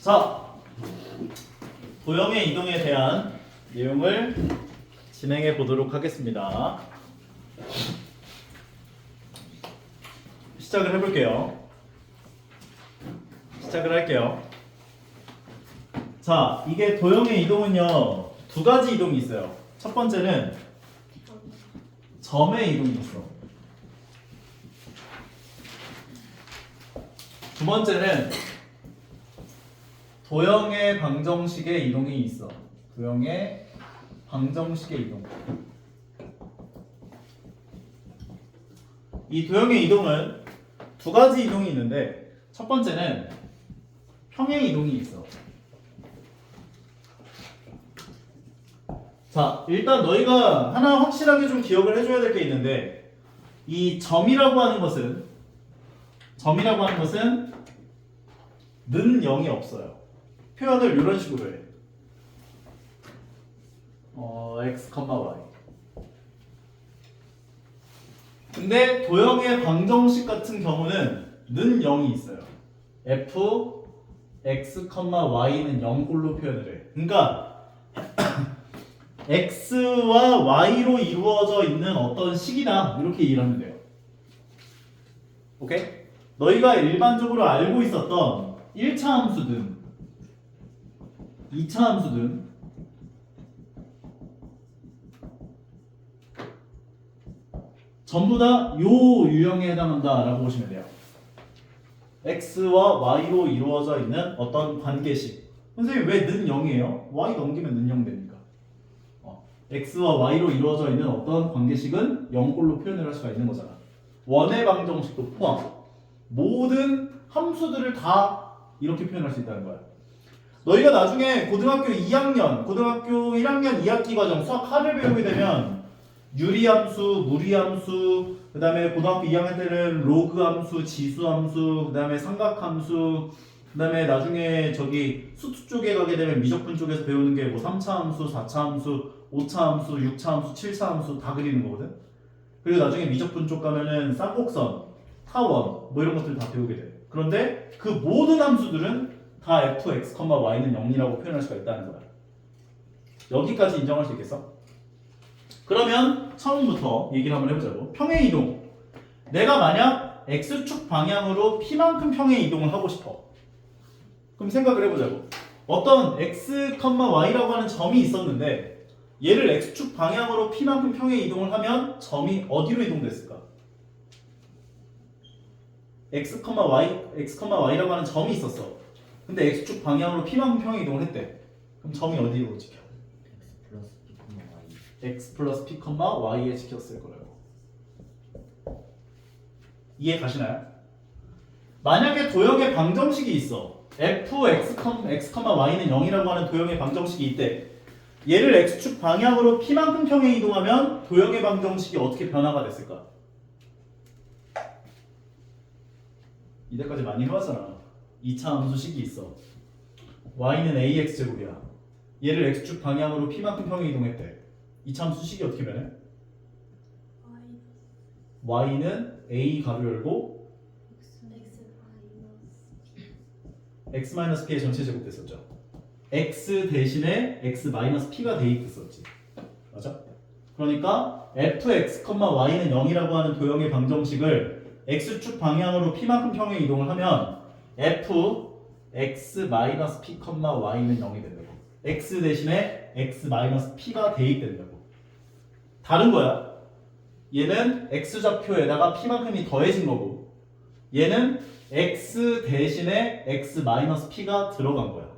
자, 도형의 이동에 대한 내용을 진행해 보도록 하겠습니다. 시작을 해볼게요. 시작을 할게요. 자, 이게 도형의 이동은요, 두 가지 이동이 있어요. 첫 번째는 점의 이동이 있어. 두 번째는 도형의 방정식의 이동이 있어. 도형의 방정식의 이동. 이 도형의 이동은 두 가지 이동이 있는데, 첫 번째는 평행 이동이 있어. 자, 일단 너희가 하나 확실하게 좀 기억을 해줘야 될 게 있는데, 이 점이라고 하는 것은 는 0이 없어요. 표현을 이런 식으로 해. x, y. 근데 도형의 방정식 같은 경우는 는 0이 있어요. f, x, y는 0꼴로 표현을 해. 그러니까 x와 y로 이루어져 있는 어떤 식이다, 이렇게 이해를 하면 돼요. 오케이? 너희가 일반적으로 알고 있었던 1차 함수든 2차 함수든 전부 다 요 유형에 해당한다 라고 보시면 돼요. x와 y로 이루어져 있는 어떤 관계식. 선생님 왜 는 0이에요? y 넘기면 는 0 됩니까? x와 y로 이루어져 있는 어떤 관계식은 0꼴로 표현을 할 수가 있는 거잖아. 원의 방정식도 포함. 모든 함수들을 다 이렇게 표현할 수 있다는 거야. 너희가 나중에 고등학교 1학년 2학기 과정 수학 하를 배우게 되면 유리함수, 무리함수, 그 다음에 고등학교 2학년 때는 로그함수, 지수함수, 그 다음에 삼각함수, 그 다음에 나중에 저기 수투 쪽에 가게 되면 미적분 쪽에서 배우는 게 뭐 3차 함수, 4차 함수, 5차 함수, 6차 함수, 7차 함수 다 그리는 거거든. 그리고 나중에 미적분 쪽 가면은 쌍곡선, 타원 뭐 이런 것들 다 배우게 돼. 그런데 그 모든 함수들은 다 f, x, y는 0이라고 표현할 수가 있다는 거야. 여기까지 인정할 수 있겠어? 그러면 처음부터 얘기를 한번 해보자고. 평행 이동. 내가 만약 x축 방향으로 p만큼 평행 이동을 하고 싶어. 그럼 생각을 해보자고. 어떤 x, y라고 하는 점이 있었는데 얘를 x축 방향으로 p만큼 평행 이동을 하면 점이 어디로 이동됐을까? x, y라고 하는 점이 있었어. 근데 x축 방향으로 p만큼 평행 이동을 했대. 그럼 점이 어디로 찍혀? x 플러스 p, y에 찍혔을 거라고. 이해 가시나요? 만약에 도형의 방정식이 있어. f, x, y는 0이라고 하는 도형의 방정식이 있대. 얘를 x축 방향으로 p만큼 평행 이동하면 도형의 방정식이 어떻게 변화가 됐을까? 이때까지 많이 해봤잖아. 2차 함수식이 있어. y는 ax제곱이야. 얘를 x축 방향으로 p만큼 평행 이동했대. 2차 함수식이 어떻게 변해? y는 a 가로 열고 x-p의 전체 제곱 됐었죠. x 대신에 x-p가 대입됐었지. 맞아? 그러니까 fx, y는 0이라고 하는 도형의 방정식을 x축 방향으로 p만큼 평행 이동을 하면 f, x-p, y는 0이 된다고. x 대신에 x-p가 대입된다고. 다른 거야. 얘는 x좌표에다가 p만큼이 더해진 거고, 얘는 x 대신에 x-p가 들어간 거야.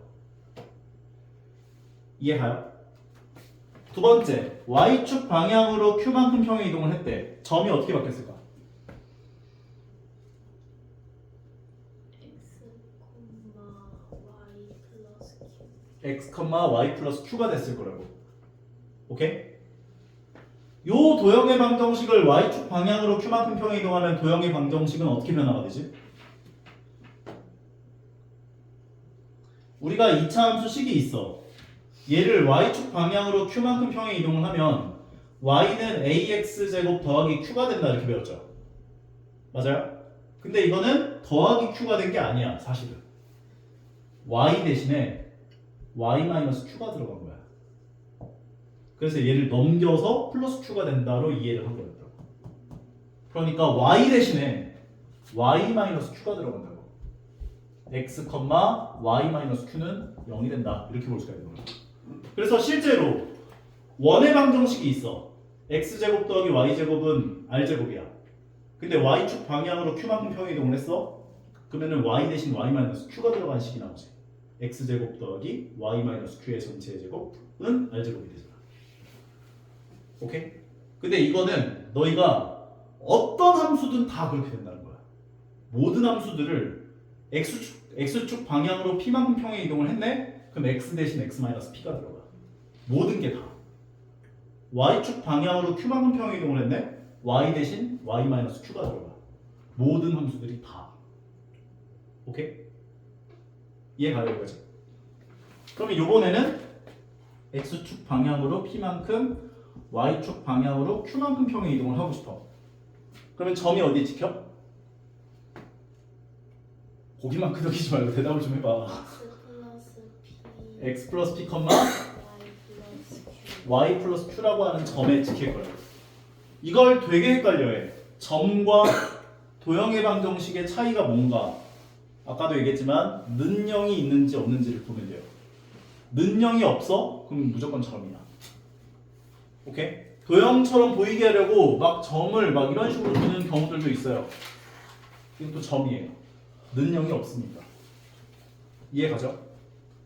이해가요? 두 번째, y축 방향으로 q만큼 평행 이동을 했대. 점이 어떻게 바뀌었을까? x, y 플러스 q가 됐을 거라고. 오케이? 요 도형의 방정식을 y축 방향으로 q만큼 평행 이동하면 도형의 방정식은 어떻게 변화가 되지? 우리가 2차 함수식이 있어. 얘를 y축 방향으로 q만큼 평행 이동을 하면 y는 ax제곱 더하기 q가 된다 이렇게 배웠죠. 맞아요? 근데 이거는 더하기 q가 된 게 아니야, 사실은. y 대신에 y-q가 들어간 거야. 그래서 얘를 넘겨서 플러스 q가 된다로 이해를 한 거였다고. 그러니까 y 대신에 y-q가 들어간다고. x, y-q는 0이 된다. 이렇게 볼 수가 있는 거야. 그래서 실제로 원의 방정식이 있어. x제곱 더하기 y제곱은 r제곱이야. 근데 y축 방향으로 q만큼 평이동을 했어. 그러면은 y 대신 y-q가 들어간 식이 나오지. x제곱 더하기 y-q의 전체 제곱은 r제곱이 되잖아. 오케이? 근데 이거는 너희가 어떤 함수든 다 그렇게 된다는 거야. 모든 함수들을 x축 방향으로 p만큼 평의 이동을 했네? 그럼 x 대신 x-p가 들어가. 모든 게 다. y축 방향으로 q만큼 평의 이동을 했네? y 대신 y-q가 들어가. 모든 함수들이 다. 오케이? 이해 가요 이거지? 그럼 이번에는 x축 방향으로 p만큼 y축 방향으로 q만큼 평의 이동을 하고 싶어. 그러면 점이 어디 찍혀? 고기만 끄덕이지 말고 대답을 좀 해봐. x 플러스 p, y 플러스 q라고 하는 점에 찍힐 거예요. 이걸 되게 헷갈려해. 점과 도형의 방정식의 차이가 뭔가? 아까도 얘기했지만 는형이 있는지 없는지를 보면 돼요. 는형이 없어? 그럼 무조건 점이야. 오케이? 도형처럼 보이게 하려고 막 점을 막 이런 식으로 두는 경우들도 있어요. 이것도 점이에요. 는형이 없습니다. 이해가죠?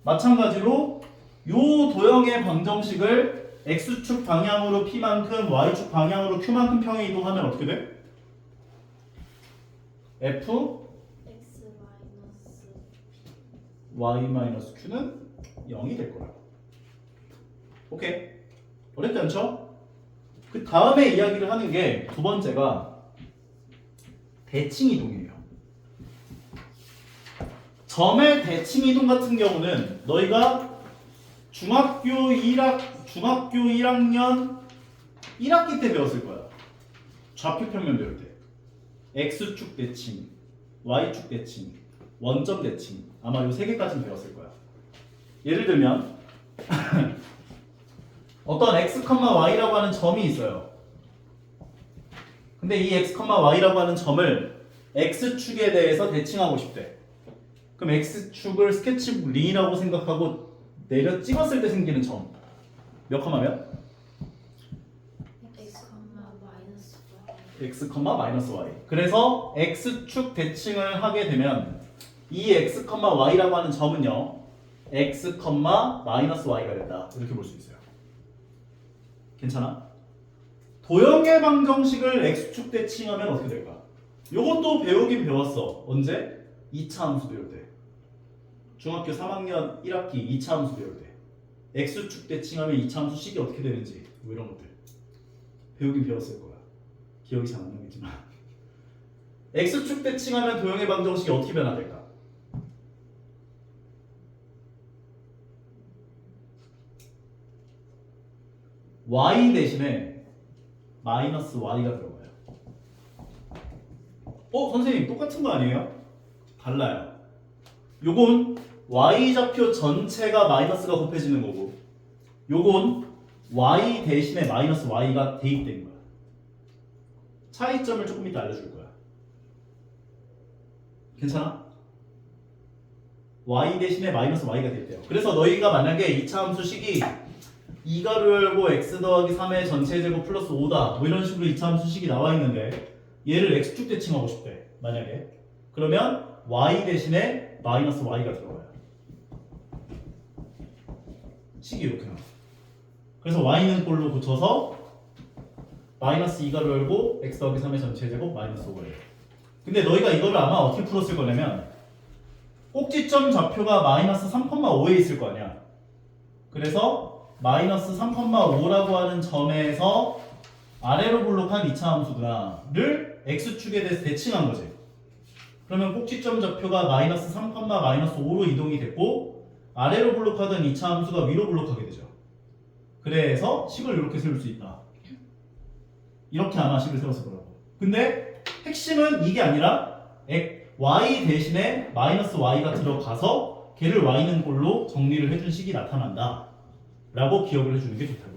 마찬가지로 요 도형의 방정식을 x축 방향으로 p만큼 y축 방향으로 q만큼 평에 이동하면 어떻게 돼? f y-q는 0이 될 거야. 오케이? 어렵지 않죠? 그 다음에 이야기를 하는 게 두 번째가 대칭 이동이에요. 점의 대칭 이동 같은 경우는 너희가 중학교 1학년 1학기 때 배웠을 거야. 좌표 평면 배울 때. x축 대칭, y축 대칭, 원점 대칭. 아마 이 세 개까지는 배웠을 거야. 예를 들면 어떤 x, y라고 하는 점이 있어요. 근데 이 x, y라고 하는 점을 x축에 대해서 대칭하고 싶대. 그럼 x축을 스케치북 링이라고 생각하고 내려 찍었을 때 생기는 점 몇 컴마면? x, y. 그래서 x축 대칭을 하게 되면 이 x, y라고 하는 점은요 x, y가 된다. 이렇게 볼 수 있어요. 괜찮아? 도형의 방정식을 x축 대칭하면 어떻게 될까? 요것도 배우긴 배웠어. 언제? 2차 함수 배울 때. 중학교 3학년 1학기 2차 함수 배울 때. x축 대칭하면 2차 함수 식이 어떻게 되는지 뭐 이런 것들 배우긴 배웠을 거야. 기억이 잘 안 나겠지만 x축 대칭하면 도형의 방정식이 어떻게 변화될까? y 대신에 마이너스 y가 들어가요. 선생님 똑같은 거 아니에요? 달라요. 요건 y좌표 전체가 마이너스가 곱해지는 거고 요건 y 대신에 마이너스 y가 대입된 거야. 차이점을 조금 이따 알려줄 거야. 괜찮아? y 대신에 마이너스 y가 대입돼요. 그래서 너희가 만약에 2차 함수식이 2가로 열고 x 더하기 3의 전체 제곱 플러스 5다 뭐 이런 식으로 2차 함수식이 나와 있는데 얘를 x축 대칭하고 싶대. 만약에 그러면 y 대신에 마이너스 y가 들어가요. 식이 이렇게 나와. 그래서 y는 꼴로 붙여서 마이너스 2가로 열고 x 더하기 3의 전체 제곱 마이너스 5예요. 근데 너희가 이거를 아마 어떻게 풀었을 거냐면 꼭지점 좌표가 마이너스 3,5에 있을 거 아니야. 그래서 마이너스 3,5라고 하는 점에서 아래로 볼록한 2차 함수들을 x축에 대해서 대칭한 거지. 그러면 꼭지점 좌표가 마이너스 3, 마이너스 5로 이동이 됐고 아래로 볼록하던 2차 함수가 위로 볼록하게 되죠. 그래서 식을 이렇게 세울 수 있다. 이렇게 아마 식을 세웠을 거라고. 근데 핵심은 이게 아니라 y 대신에 마이너스 y가 들어가서 걔를 y는 꼴로 정리를 해준 식이 나타난다 라고 기억을 해주는 게 좋다고.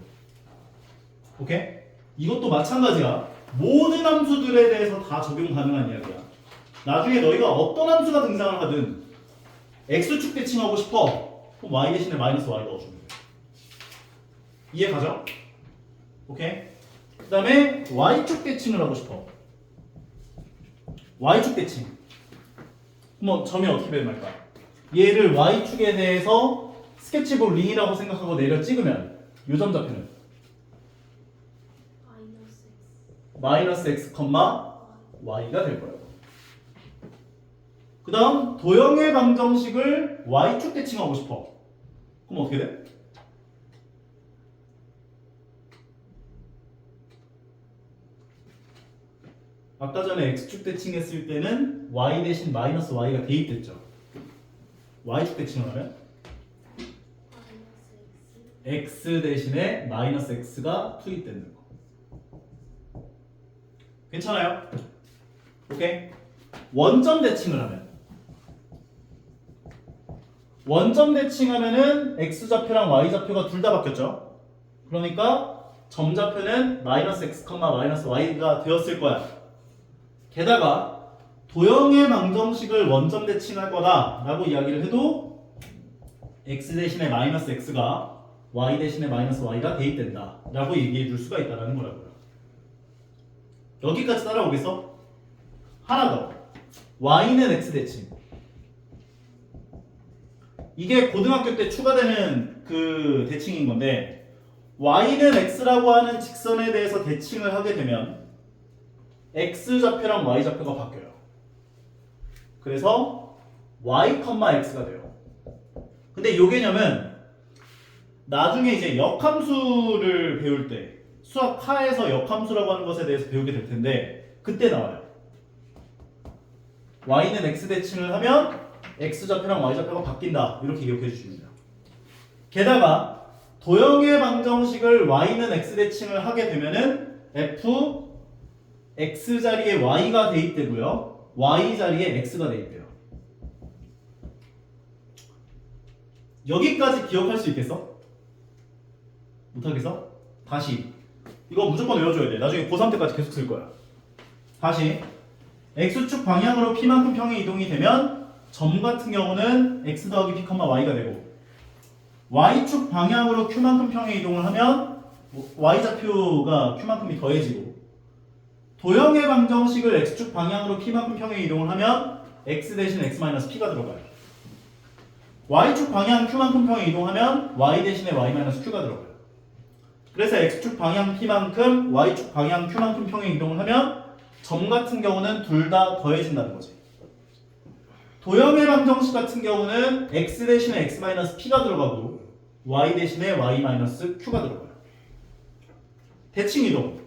오케이? 이것도 마찬가지야. 모든 함수들에 대해서 다 적용 가능한 이야기야. 나중에 너희가 어떤 함수가 등장을 하든 x축 대칭하고 싶어. 그럼 y 대신에 마이너스 y 넣어주면 돼. 이해 가죠? 오케이? 그 다음에 y축 대칭을 하고 싶어. y축 대칭. 그럼 점이 어떻게 변할까? 얘를 y축에 대해서 스케치북 링이라고 생각하고 내려 찍으면 요 점 좌표는 마이너스 x, y가 될 거예요. 그 다음 도형의 방정식을 y축 대칭하고 싶어. 그럼 어떻게 돼? 아까 전에 x축 대칭했을 때는 y 대신 마이너스 y가 대입됐죠. y축 대칭을 하면 x 대신에 마이너스 x가 투입되는 거. 괜찮아요? 오케이? 원점 대칭을 하면 원점 대칭하면은 x좌표랑 y좌표가 둘 다 바뀌었죠. 그러니까 점좌표는 마이너스 x, 마이너스 y가 되었을 거야. 게다가 도형의 방정식을 원점 대칭할 거다 라고 이야기를 해도 x 대신에 마이너스 x가 y 대신에 마이너스 y가 대입된다 라고 얘기해 줄 수가 있다는 거라고요. 여기까지 따라오겠어? 하나 더. y는 x 대칭. 이게 고등학교 때 추가되는 그 대칭인 건데 y는 x라고 하는 직선에 대해서 대칭을 하게 되면 x좌표랑 y좌표가 바뀌어요. 그래서 y, x가 돼요. 근데 이 개념은 나중에 이제 역함수를 배울 때 수학 하에서 역함수라고 하는 것에 대해서 배우게 될 텐데 그때 나와요. y는 x 대칭을 하면 x좌표랑 y좌표가 바뀐다. 이렇게 기억해 주시면 돼요. 게다가 도형의 방정식을 y는 x 대칭을 하게 되면은 f x 자리에 y가 대입되고요. y 자리에 x가 대입돼요. 여기까지 기억할 수 있겠어? 못하겠어? 다시. 이거 무조건 외워줘야 돼. 나중에 고3 때까지 계속 쓸 거야. 다시. x축 방향으로 p만큼 평의 이동이 되면 점 같은 경우는 x 더하기 p, y가 되고 y축 방향으로 q만큼 평의 이동을 하면 y좌표가 q만큼이 더해지고 도형의 방정식을 x축 방향으로 p만큼 평의 이동을 하면 x 대신 x-p가 들어가요. y축 방향 q만큼 평의 이동하면 y 대신에 y-q가 들어가요. 그래서 x축 방향 p만큼 y축 방향 q만큼 평의 이동을 하면 점 같은 경우는 둘 다 더해진다는 거지. 도형의 방정식 같은 경우는 x 대신에 x-p가 들어가고 y 대신에 y-q가 들어가요. 대칭 이동.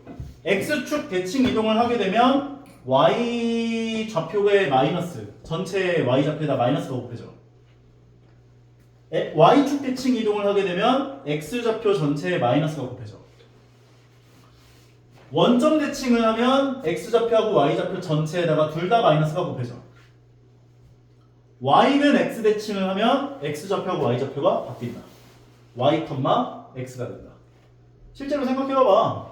x축 대칭 이동을 하게 되면 y 좌표의 마이너스, 전체 y 좌표에다 마이너스가 곱해져. y축 대칭 이동을 하게 되면 x 좌표 전체에 마이너스가 곱해져. 원점 대칭을 하면 x 좌표하고 y 좌표 전체에다가 둘 다 마이너스가 곱해져. y는 x 대칭을 하면 x 좌표하고 y 좌표가 바뀐다. y, x가 된다. 실제로 생각해봐봐.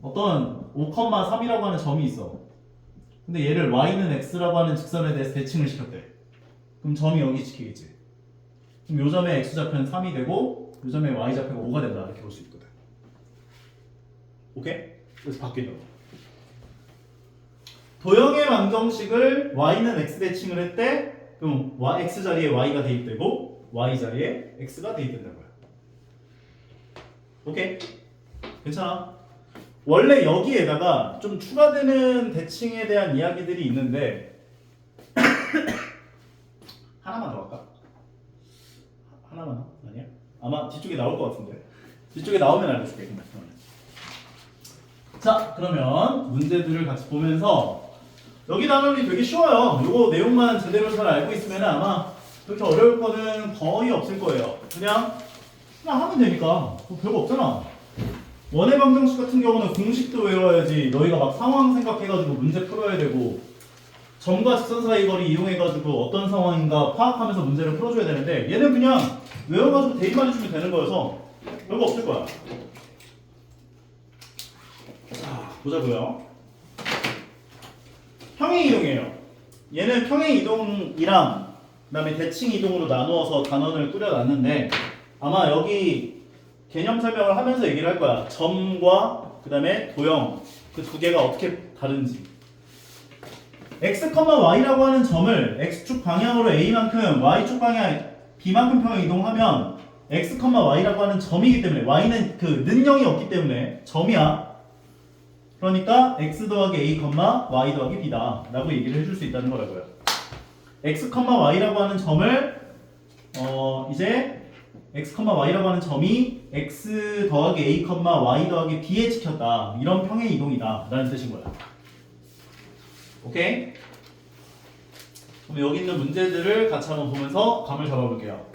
어떤 5,3이라고 하는 점이 있어. 근데 얘를 y는 x라고 하는 직선에 대해서 대칭을 시켰대. 그럼 점이 여기 지키겠지. 그럼 요 점의 x좌표는 3이 되고 요 점의 y좌표가 5가 된다. 이렇게 볼 수 있거든. 오케이? 그래서 바뀐다고. 도형의 방정식을 y는 x 대칭을 했대. 그럼 x 자리에 y가 대입되고 y 자리에 x가 대입된다고요. 오케이? 괜찮아? 원래 여기에다가 좀 추가되는 대칭에 대한 이야기들이 있는데 하나만 더 할까? 하나만? 아니야? 아마 뒤쪽에 나올 것 같은데. 뒤쪽에 나오면 알려줄게. 자, 그러면 문제들을 같이 보면서 여기 단원이 되게 쉬워요. 요거 내용만 제대로 잘 알고 있으면 아마 그렇게 어려울 거는 거의 없을 거예요. 그냥 하면 되니까 별거 없잖아. 원의 방정식 같은 경우는 공식도 외워야지. 너희가 막 상황 생각해가지고 문제 풀어야 되고 점과 직선 사이 거리 이용해가지고 어떤 상황인가 파악하면서 문제를 풀어줘야 되는데 얘는 그냥 외워가지고 대입만 해주면 되는 거여서 별거 없을 거야. 자, 보자고요. 평행 이동이에요. 얘는 평행 이동이랑 그다음에 대칭 이동으로 나누어서 단원을 꾸려놨는데 아마 여기 개념 설명을 하면서 얘기를 할 거야. 점과 그다음에 도형 그 두 개가 어떻게 다른지. x, y라고 하는 점을 x축 방향으로 a만큼 y축 방향 b만큼 평행 이동하면 x, y라고 하는 점이기 때문에 y는 그 는영이 없기 때문에 점이야. 그러니까 x 더하기 a, y 더하기 b다 라고 얘기를 해줄 수 있다는 거라고요. x, y라고 하는 점을 이제 x, y라고 하는 점이 x 더하기 a, y 더하기 b에 찍혔다. 이런 평행 이동이다 라는 뜻인 거야. 오케이? 그럼 여기 있는 문제들을 같이 한번 보면서 감을 잡아볼게요.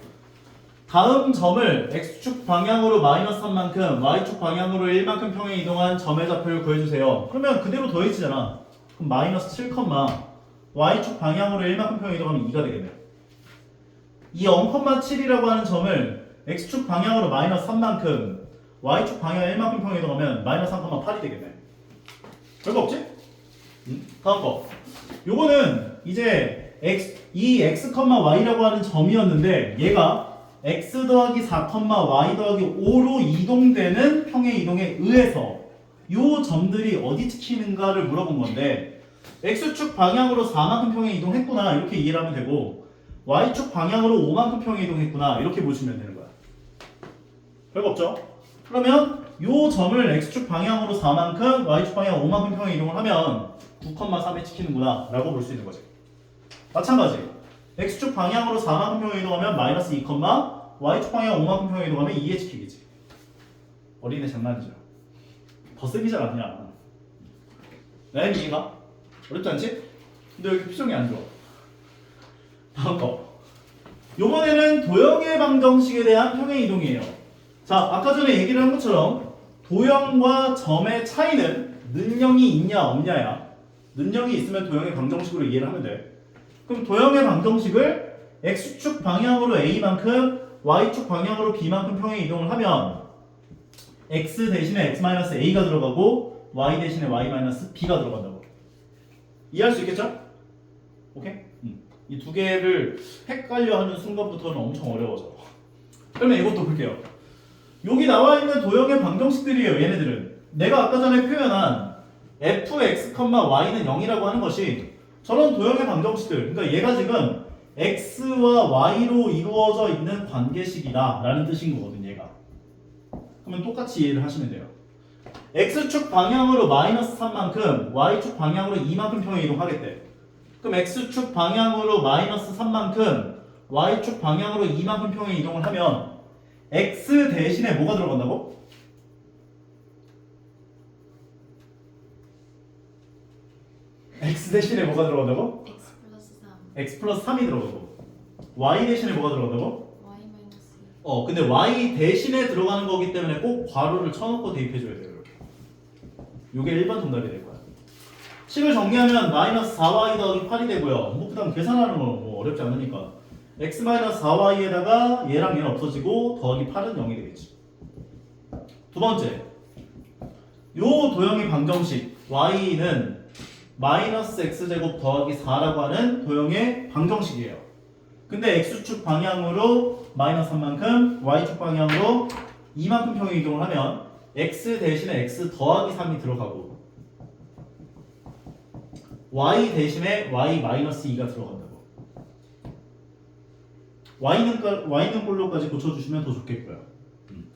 다음 점을 x축 방향으로 마이너스 3만큼 y축 방향으로 1만큼 평행 이동한 점의 좌표를 구해주세요. 그러면 그대로 더해지잖아. 그럼 마이너스 7, y축 방향으로 1만큼 평행 이동하면 2가 되겠네요. 이 0,7이라고 하는 점을 x축 방향으로 마이너스 3만큼 y축 방향 1만큼 평행 이동하면 마이너스 3,8이 되겠네. 별거 없지? 다음 거. 요거는 이제 이 x, y라고 하는 점이었는데 얘가 x 더하기 4, y 더하기 5로 이동되는 평행 이동에 의해서 요 점들이 어디 찍히는가를 물어본 건데 x축 방향으로 4만큼 평행 이동했구나 이렇게 이해를 하면 되고 y축 방향으로 5만큼 평행 이동했구나 이렇게 보시면 되는 거야. 별거 없죠? 그러면 요 점을 x축 방향으로 4만큼 y축 방향 5만큼 평행 이동을 하면 9,3에 찍히는구나 라고 볼 수 있는 거지. 마찬가지 x축 방향으로 4만큼 평행 이동하면 마이너스 2, y축 방향 5만큼 평행 이동하면 2에 찍히겠지. 어린애 장난이죠. 더 세기 잘 아니냐. 네, 이해가? 어렵지 않지? 근데 여기 표정이 안 좋아. 다음 거. 요번에는 도형의 방정식에 대한 평행 이동이에요. 자, 아까 전에 얘기를 한 것처럼 도형과 점의 차이는 는영이 있냐 없냐야. 는영이 있으면 도형의 방정식으로 이해를 하면 돼. 그럼 도형의 방정식을 x축 방향으로 a만큼 y축 방향으로 b만큼 평행 이동을 하면 x 대신에 x-a가 들어가고 y 대신에 y-b가 들어간다고. 이해할 수 있겠죠? 오케이? 이 두 개를 헷갈려 하는 순간부터는 엄청 어려워져. 그러면 이것도 볼게요. 여기 나와 있는 도형의 방정식들이에요. 얘네들은 내가 아까 전에 표현한 fx, y는 0이라고 하는 것이 저런 도형의 방정식들, 그러니까 얘가 지금 x와 y로 이루어져 있는 관계식이다 라는 뜻인 거거든. 얘가. 그러면 똑같이 이해를 하시면 돼요. x축 방향으로 마이너스 3만큼 y축 방향으로 2만큼 평행 이동하겠대. 그럼 x축 방향으로 마이너스 3만큼 y축 방향으로 2만큼 평행 이동을 하면 x 대신에 뭐가 들어간다고? x 대신에 뭐가 들어간다고? x 플러스 3 x 플러스 3이 들어가고 y 대신에 뭐가 들어간다고? y 마이너스 2 근데 y 대신에 들어가는 거기 때문에 꼭 괄호를 쳐놓고 대입해줘야 돼요. 이렇게. 요게 1번 정답이 될 거야. 식을 정리하면 마이너스 4y 더하기 8이 되고요. 뭐 그다음 계산하는 거 뭐 어렵지 않으니까 x 마이너스 4y에다가 얘랑 얘는 없어지고 더하기 8은 0이 되겠지. 두 번째, 요 도형의 방정식 y는 마이너스 x제곱 더하기 4라고 하는 도형의 방정식이에요. 근데 x축 방향으로 마이너스 3만큼 y축 방향으로 2만큼 평행 이동을 하면 x 대신에 x 더하기 3이 들어가고 y 대신에 y 마이너스 2가 들어간다고. y는 꼴로까지 고쳐주시면 더 좋겠고요.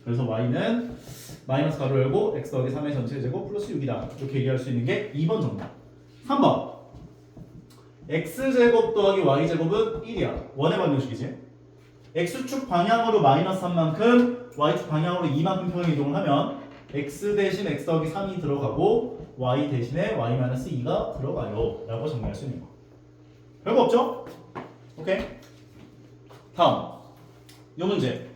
그래서 y는 마이너스 가로 열고 x 더하기 3의 전체 제곱 플러스 6이다. 이렇게 얘기할 수 있는 게 2번 정답. 3번 x제곱 더하기 y제곱은 1이야. 원의 방정식이지. x축 방향으로 마이너스 3만큼 y축 방향으로 2만큼 평행 이동을 하면 x 대신 x 더하기 3이 들어가고 y 대신에 y-2가 들어가요 라고 정리할 수 있는 거. 별거 없죠? 오케이. 다음 이 문제.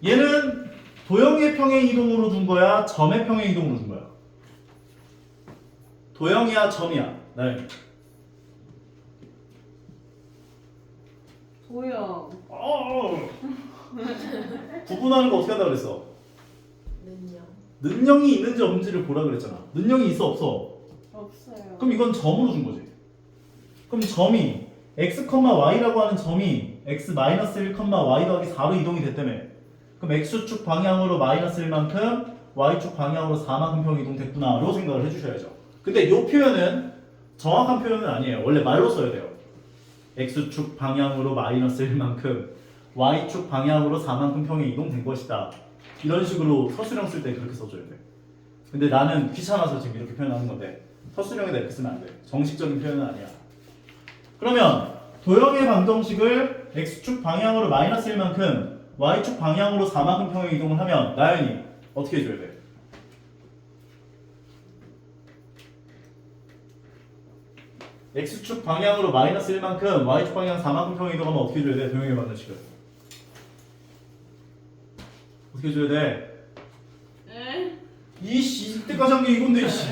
얘는 도형의 평행 이동으로 준 거야? 점의 평행 이동으로 준 거야? 도형이야 점이야? 네. 뭐야? 구분하는 거 어떻게 한다 그랬어? 는요. 는영이 있는지 없는지를 보라 그랬잖아. 는영이 있어 없어? 없어요. 그럼 이건 점으로 준 거지. 그럼 점이 x, y라고 하는 점이 x-1, y 더하기 4로 이동이 됐다며. 그럼 x축 방향으로 마이너스 1만큼 y축 방향으로 4만큼 평 이동됐구나로 생각을 해주셔야죠. 근데 이 표현은 정확한 표현은 아니에요. 원래 말로 써야 돼요. x축 방향으로 마이너스 1만큼 y축 방향으로 4만큼 평이 이동된 것이다. 이런 식으로 서술형 쓸 때 그렇게 써줘야 돼. 근데 나는 귀찮아서 지금 이렇게 표현하는 건데 서술형에다 이렇게 쓰면 안 돼. 정식적인 표현은 아니야. 그러면 도형의 방정식을 x축 방향으로 마이너스 1만큼 y축 방향으로 4만큼 평의 이동을 하면 나연이 어떻게 해줘야 돼? x축 방향으로 마이너스 1만큼 y축 방향 4만큼 평의 이동하면 어떻게 해줘야 돼? 도형의 방정식을 어떻게 해줘야 돼? 에? 이씨 이때까지 한 게 이건데 이씨.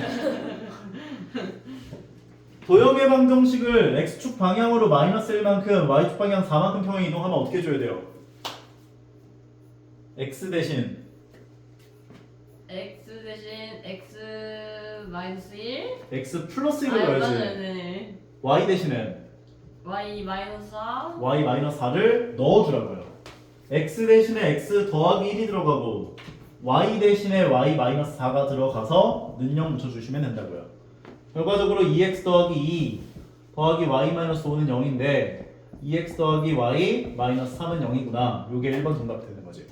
도형의 방정식을 x축 방향으로 마이너스 1만큼 y축 방향 4만큼 평에 이동하면 어떻게 해줘야 돼요? x 대신 x 대신 x 마이너스 1? x 플러스 1을 아, 넣어야지. 네네. y 대신에 y 마이너스 4? y 마이너스 4를 넣어주라고요. x 대신에 x 더하기 1이 들어가고 y 대신에 y 마이너스 4가 들어가서 는영 붙여주시면 된다고요. 결과적으로 2x 더하기 2 더하기 y 마이너스 5는 0인데 2x 더하기 y 마이너스 3은 0이구나. 요게 1번 정답이 되는 거지.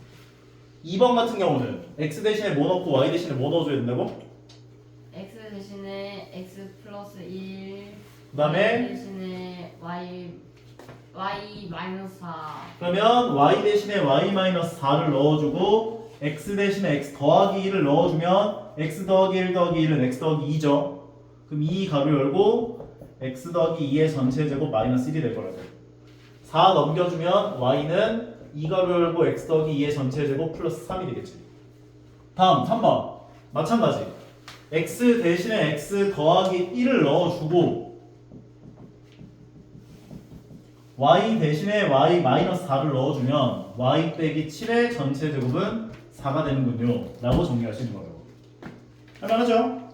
2번 같은 경우는 x 대신에 뭐 넣고 y 대신에 뭐 넣어줘야 된다고? x 대신에 x 플러스 1. 그 다음에 대신에 y 마이너스 4. 그러면 y 대신에 y 마이너스 4를 넣어주고 x 대신에 x 더하기 1을 넣어주면 x 더하기 1 더하기 1은 x 더하기 2죠. 그럼 2 가로 열고 x 더하기 2의 전체 제곱 마이너스 1이 될 거라고. 4 넘겨주면 y는 2 가로 열고 x 더하기 2의 전체 제곱 플러스 3이 되겠지. 다음 3번 마찬가지. x 대신에 x 더하기 1을 넣어주고 y 대신에 y 마이너스 4를 넣어주면 y 빼기 7의 전체 제곱은 4가 되는군요 라고 정리할 수 있는 거라고. 할만하죠?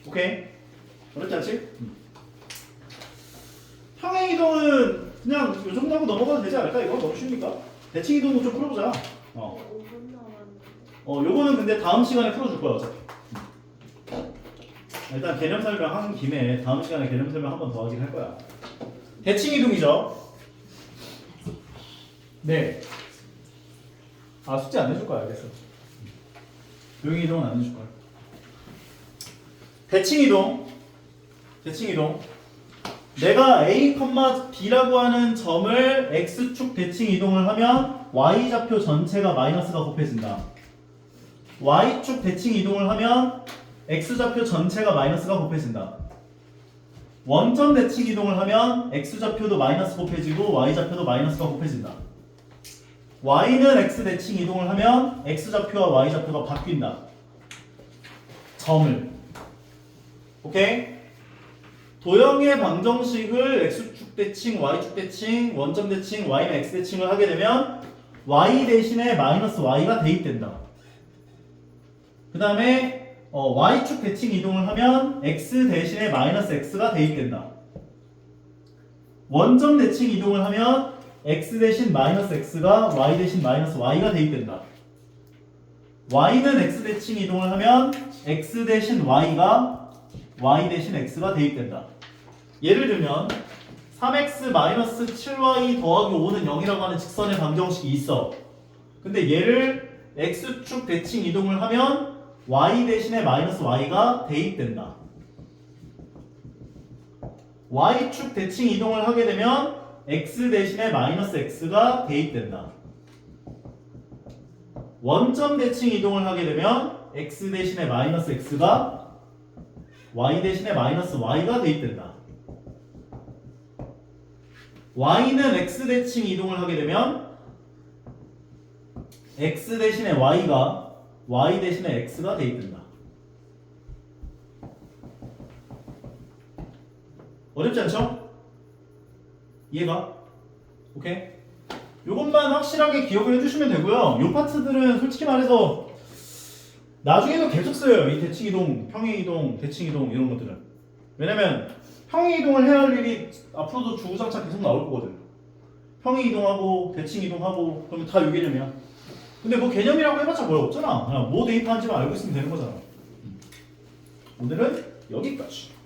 오케이. 어렵지 않지? 평행 이동은 그냥 요 정도 하고 넘어가도 되지 않을까? 이거 너무 쉽니까? 대칭 이동도 좀 풀어보자. 5분 남았는데. 요거는 근데 다음 시간에 풀어줄 거야 어차피. 일단 개념 설명한 김에 다음 시간에 개념 설명 한 번 더 하긴 할 거야. 대칭 이동이죠. 네. 아 숙제 안 해줄 거야. 알겠어. 도형 이동은 안 해줄 거야. 대칭 이동. 대칭 이동. 내가 A, B라고 하는 점을 X축 대칭 이동을 하면 Y좌표 전체가 마이너스가 곱해진다. Y축 대칭 이동을 하면 X좌표 전체가 마이너스가 곱해진다. 원점 대칭 이동을 하면 X좌표도 마이너스 곱해지고 Y좌표도 마이너스가 곱해진다. Y는 X 대칭 이동을 하면 X좌표와 Y좌표가 바뀐다. 점을. 오케이? 도형의 방정식을 X축 대칭, Y축 대칭, 원점 대칭, Y는 X 대칭을 하게 되면 Y 대신에 마이너스 Y가 대입된다. 그 다음에 Y축 대칭 이동을 하면 X 대신에 마이너스 X가 대입된다. 원점 대칭 이동을 하면 X 대신 마이너스 X가 Y 대신 마이너스 Y가 대입된다. Y는 X 대칭 이동을 하면 X 대신 Y가 Y 대신 X가 대입된다. 예를 들면 3x 마이너스 7y 더하기 5는 0이라고 하는 직선의 방정식이 있어. 근데 얘를 X축 대칭 이동을 하면 Y 대신에 마이너스 Y가 대입된다. Y축 대칭 이동을 하게 되면 X 대신에 마이너스 X가 대입된다. 원점 대칭 이동을 하게 되면 X 대신에 마이너스 X가 Y 대신에 마이너스 Y가 대입된다. Y는 X 대칭 이동을 하게 되면 X 대신에 Y가 Y 대신에 X가 대입된다. 어렵지 않죠? 이해가? 오케이? 요것만 확실하게 기억을 해주시면 되고요. 요 파트들은 솔직히 말해서 나중에도 계속 써요. 이 대칭이동, 평행이동, 대칭이동 이런 것들은. 왜냐면 평행이동을 해야 할 일이 앞으로도 주구장창 계속 나올 거거든. 평행이동하고 대칭이동하고 그러면 다 요 개념이야. 근데 뭐 개념이라고 해봤자 뭐 없잖아. 그냥 뭐 대입하는지만 알고 있으면 되는 거잖아. 오늘은 여기까지.